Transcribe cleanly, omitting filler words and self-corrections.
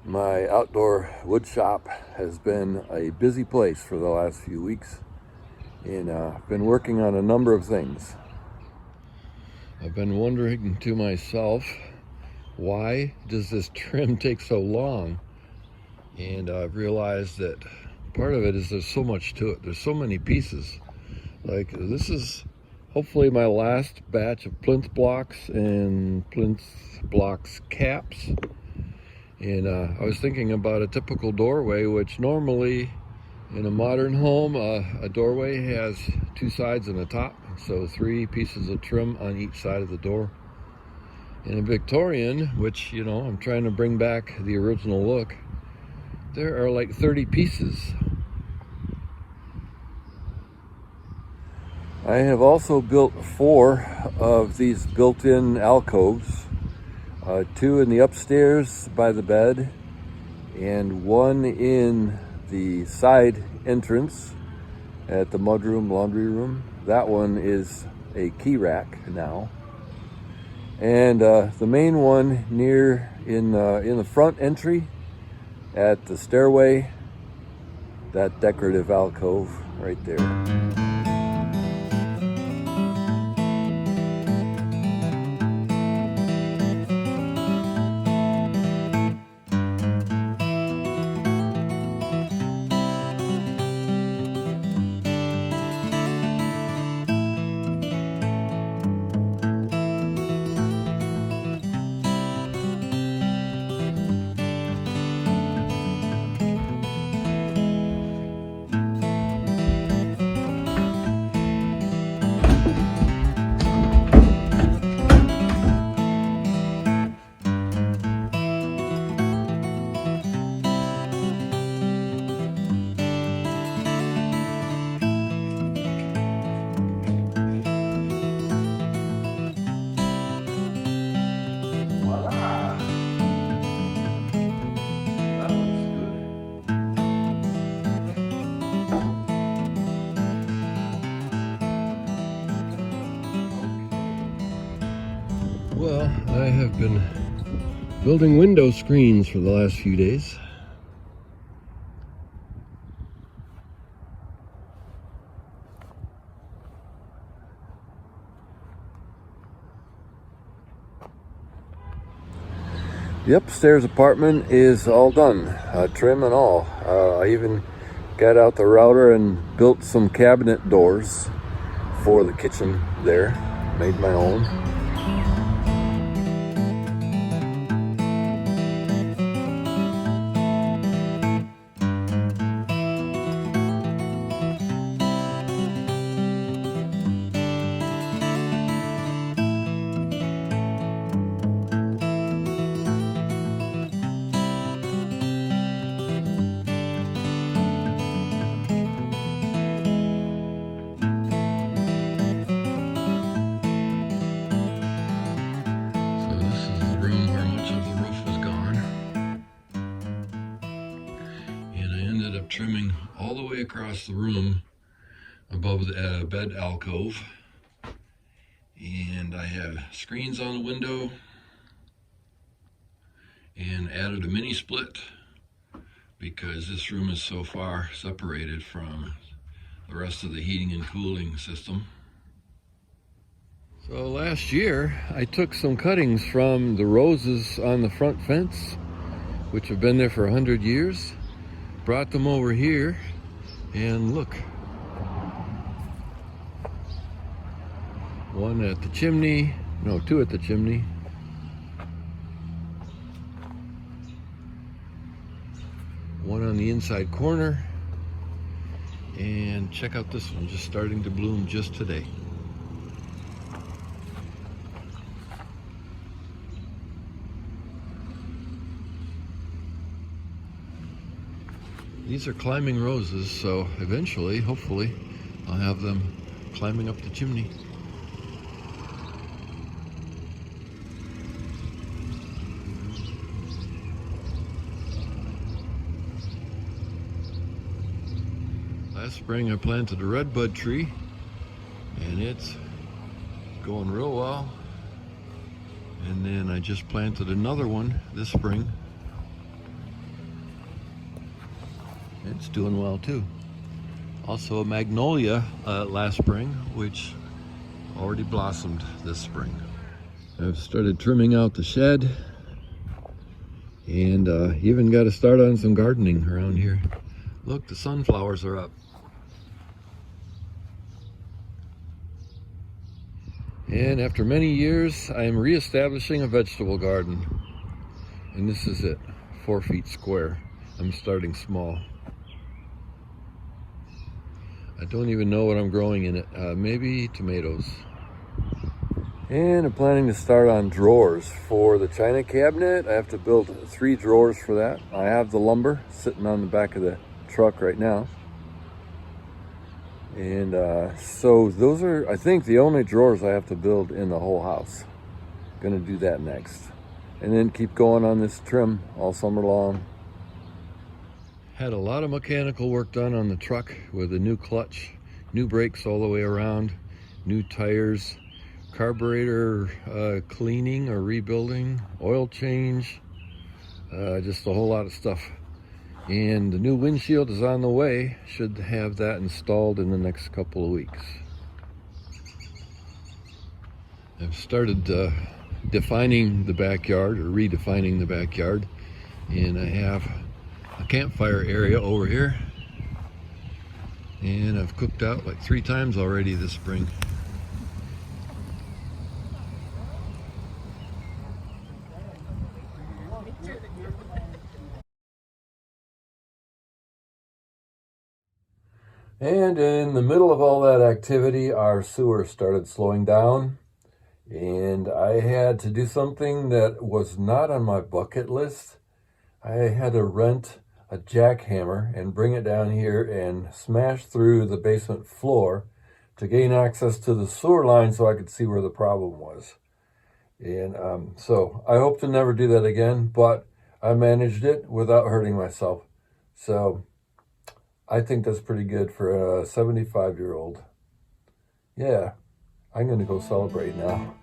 My outdoor wood shop has been a busy place for the last few weeks, and I've been working on a number of things. I've been wondering to myself, why does this trim take so long? And I've realized that part of it is there's so much to it. There's so many pieces. Like, this is hopefully my last batch of plinth blocks and plinth blocks caps. And I was thinking about a typical doorway, which normally in a modern home, a doorway has two sides and a top. So 3 pieces of trim on each side of the door. In a Victorian, which, you know, I'm trying to bring back the original look, there are like 30 pieces. I have also built 4 of these built-in alcoves. 2 in the upstairs by the bed, and 1 in the side entrance at the mudroom, laundry room. That one is a key rack now. And the main one near in the front entry at the stairway, that decorative alcove right there. Well, I have been building window screens for the last few days. The upstairs apartment is all done, trim and all. I even got out the router and built some cabinet doors for the kitchen there, made my own. Trimming all the way across the room above the bed alcove, and I have screens on the window and added a mini split because this room is so far separated from the rest of the heating and cooling system. So last year I took some cuttings from the roses on the front fence, which have been there for 100 years. Brought them over here, and look. One at the chimney, no, 2 at the chimney. One on the inside corner. And check out this one, just starting to bloom just today. These are climbing roses, so eventually, hopefully, I'll have them climbing up the chimney. Last spring I planted a redbud tree, and it's going real well. And then I just planted another one this spring. It's doing well too. Also a magnolia last spring, which already blossomed this spring. I've started trimming out the shed, and even got to start on some gardening around here. Look, the sunflowers are up. And after many years, I am reestablishing a vegetable garden. And this is it, 4 feet square. I'm starting small. I don't even know what I'm growing in it. Maybe tomatoes. And I'm planning to start on drawers for the china cabinet. I have to build 3 drawers for that. I have the lumber sitting on the back of the truck right now. And so those are, I think, the only drawers I have to build in the whole house. Gonna do that next. And then keep going on this trim all summer long. Had a lot of mechanical work done on the truck with a new clutch, new brakes all the way around, new tires, carburetor cleaning or rebuilding, oil change, just a whole lot of stuff. And the new windshield is on the way. Should have that installed in the next couple of weeks. I've started defining the backyard, or redefining the backyard, and I have a campfire area over here, and I've cooked out like 3 times already this spring. And in the middle of all that activity, our sewer started slowing down, and I had to do something that was not on my bucket list. I had to rent a jackhammer and bring it down here and smash through the basement floor to gain access to the sewer line so I could see where the problem was. And so I hope to never do that again, but I managed it without hurting myself. So I think that's pretty good for a 75-year-old. Yeah, I'm going to go celebrate now.